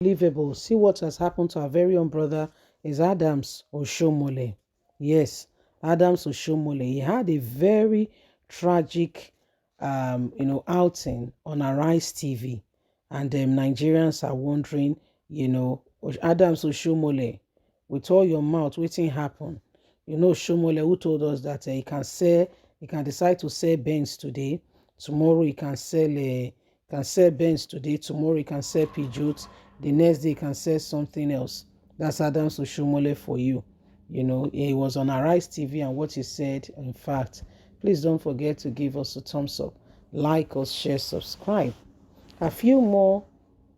Unbelievable. See what has happened to our very own brother is Adams Oshomole. Yes, Adams Oshomole. He had a very tragic, outing on Arise TV, and Nigerians are wondering, Adams Oshomole, with all your mouth, wetin happen? Oshomole who told us that he can decide to sell Benz today, tomorrow he can sell Benz today, tomorrow he can sell Peugeot, the next day he can sell something else. That's Adams Oshomole for you. He was on Arise TV, and what he said, in fact, please don't forget to give us a thumbs up, like us, share, subscribe. A few more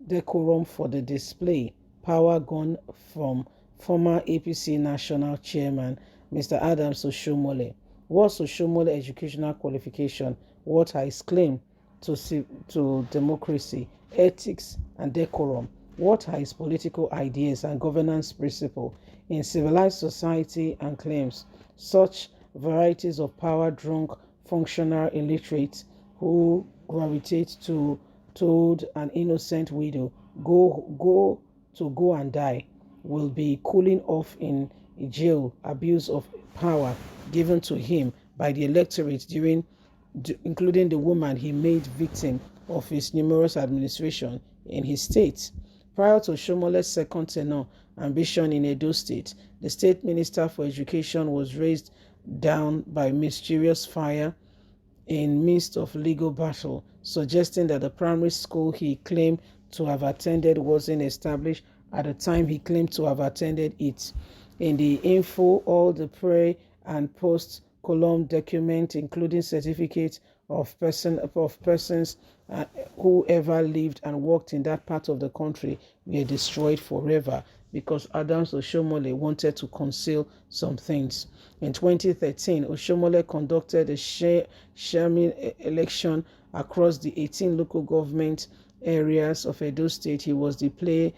decorum for the display. Power gone from former APC national chairman, Mr. Adams Oshomole. What's Oshomole educational qualification? What are his claim to democracy, ethics, and decorum? What are his political ideas and governance principles in civilized society and claims? Such varieties of power-drunk, functional illiterates who gravitate to told an innocent widow, go and die, will be cooling off in jail. Abuse of power given to him by the electorate including the woman he made victim of his numerous administration in his state. Prior to Oshomole's second tenure ambition in Edo State, the state minister for education was raised down by mysterious fire in midst of legal battle, suggesting that the primary school he claimed to have attended wasn't established at the time he claimed to have attended it. In the info, all the pre and post column document, including certificates of persons who ever lived and worked in that part of the country, were destroyed forever because Adams Oshomole wanted to conceal some things. In 2013, Oshomole conducted a sharing election across the 18 local government areas of Edo State. He was the player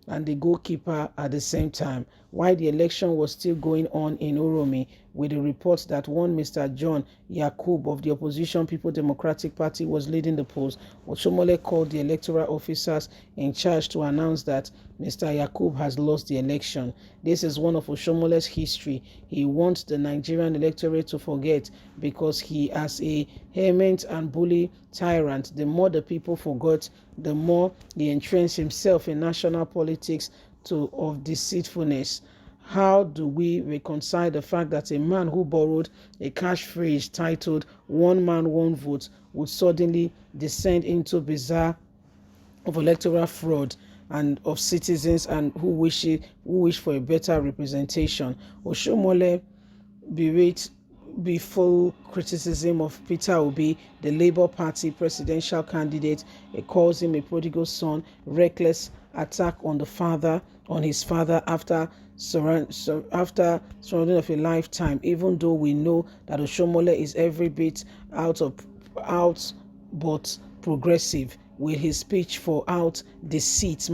and the goalkeeper at the same time. While the election was still going on in Oromi, with the reports that one Mr. John Yakub of the opposition People Democratic Party was leading the polls, Oshomole called the electoral officers in charge to announce that Mr. Yakub has lost the election. This is one of Oshomole's history. He wants the Nigerian electorate to forget because he, as a hermit and bully tyrant, the more the people forgot, the more he entrenched himself in national politics of deceitfulness. How do we reconcile the fact that a man who borrowed a cash phrase titled "One Man, One Vote" would suddenly descend into bizarre of electoral fraud and of citizens and who wish for a better representation? Oshomole berate full criticism of Peter Obi, the Labour Party presidential candidate. He calls him a prodigal son, reckless attack on his father after surrounding of a lifetime. Even though we know that Oshomole is every bit out but progressive, with his speech for out deceit,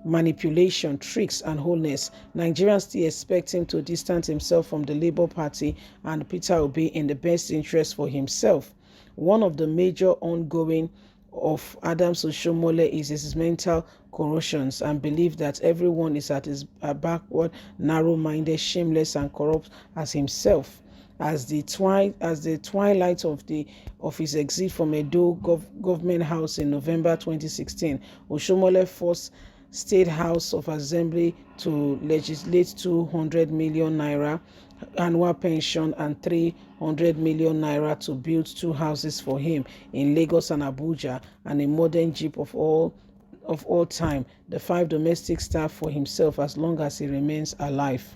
manipulation, tricks, and wholeness, Nigerians still expect him to distance himself from the Labour Party and Peter Obi in the best interest for himself. One of the major ongoing of Adams Oshomole is his mental corrosions and belief that everyone is at his backward, narrow-minded, shameless, and corrupt as himself. As the twilight of his exit from Edo government house in November 2016, Oshomole forced State House of Assembly to legislate 200 million naira annual pension and 300 million naira to build two houses for him in Lagos and Abuja, and a modern jeep of all time, the 5 domestic staff for himself as long as he remains alive.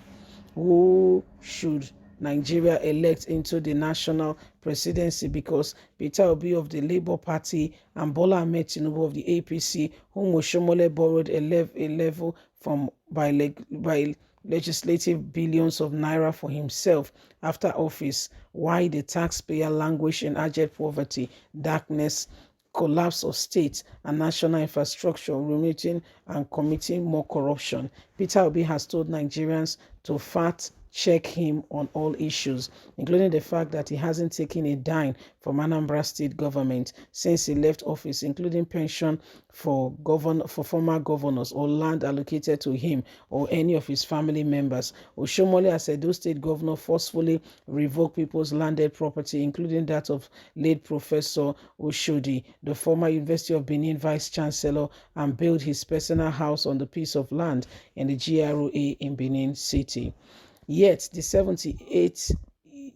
Who should Nigeria elect into the national presidency? Because Peter Obi of the Labour Party and Bola Ahmed Tinubu of the APC, whom Oshomole borrowed a level from by legislative billions of naira for himself after office, why the taxpayer languish in abject poverty, darkness, collapse of state and national infrastructure, ruminating and committing more corruption. Peter Obi has told Nigerians to fast check him on all issues, including the fact that he hasn't taken a dime from Anambra State government since he left office, including pension for former governors or land allocated to him or any of his family members. Oshiomhole, as Edo State governor, forcefully revoked people's landed property, including that of late Professor Oshodi, the former University of Benin vice chancellor, and built his personal house on the piece of land in the GRA in Benin City. Yet, the 78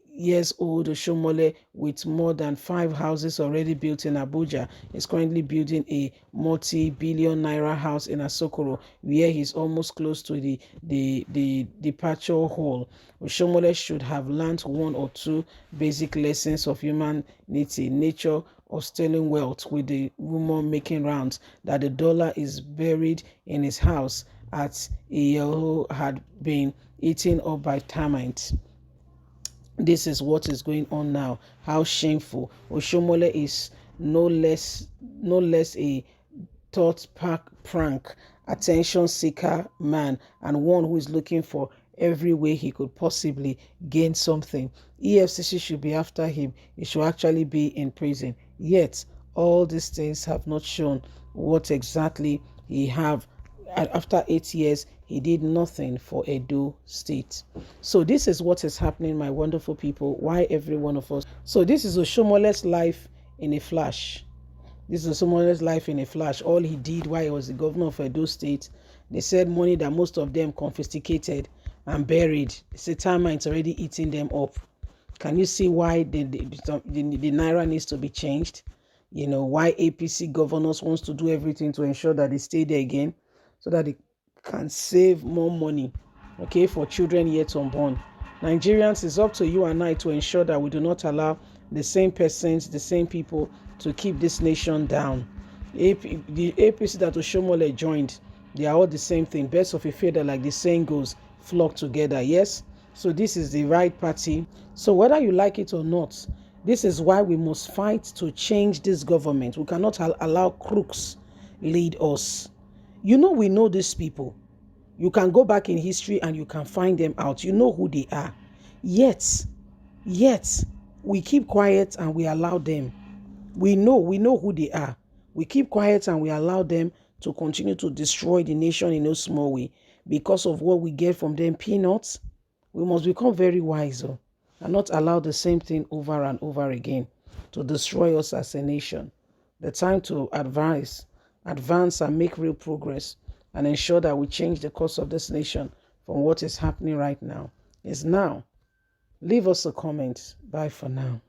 years old Oshiomhole, with more than 5 houses already built in Abuja, is currently building a multi-billion naira house in Asokoro, where he's almost close to the departure hall. Oshiomhole should have learned 1 or 2 basic lessons of humanity, nature, of stealing wealth, with the rumor making rounds that the dollar is buried in his house at Iyeho had been eaten up by termites. This is what is going on now. How shameful. Oshiomhole is no less a thought prank, attention seeker man, and one who is looking for every way he could possibly gain something. EFCC should be after him. He should actually be in prison. Yet all these things have not shown what exactly he have. After 8 years, he did nothing for Edo State. So this is what is happening, my wonderful people. Why every one of us? So this is Oshiomhole's life in a flash. This is Oshiomhole's life in a flash. All he did while he was the governor of Edo State, they said money that most of them confiscated and buried. They said termites already eating them up. Can you see why the naira needs to be changed? You know, why APC governors wants to do everything to ensure that they stay there again, so that they can save more money, okay, for children yet unborn. Nigerians, it's up to you and I to ensure that we do not allow the same persons, the same people to keep this nation down. The APC that Oshiomhole joined, they are all the same thing. Birds of a feather, like the saying goes, flock together. Yes, so this is the right party. So whether you like it or not, this is why we must fight to change this government. We cannot allow crooks lead us. You know, we know these people. You can go back in history and you can find them out. You know who they are. Yet, we keep quiet and we allow them. We know who they are. We keep quiet and we allow them to continue to destroy the nation in no small way. Because of what we get from them peanuts, we must become very wise and not allow the same thing over and over again to destroy us as a nation. The time to advance and make real progress and ensure that we change the course of this nation from what is happening right now is now. Leave us a comment. Bye for now.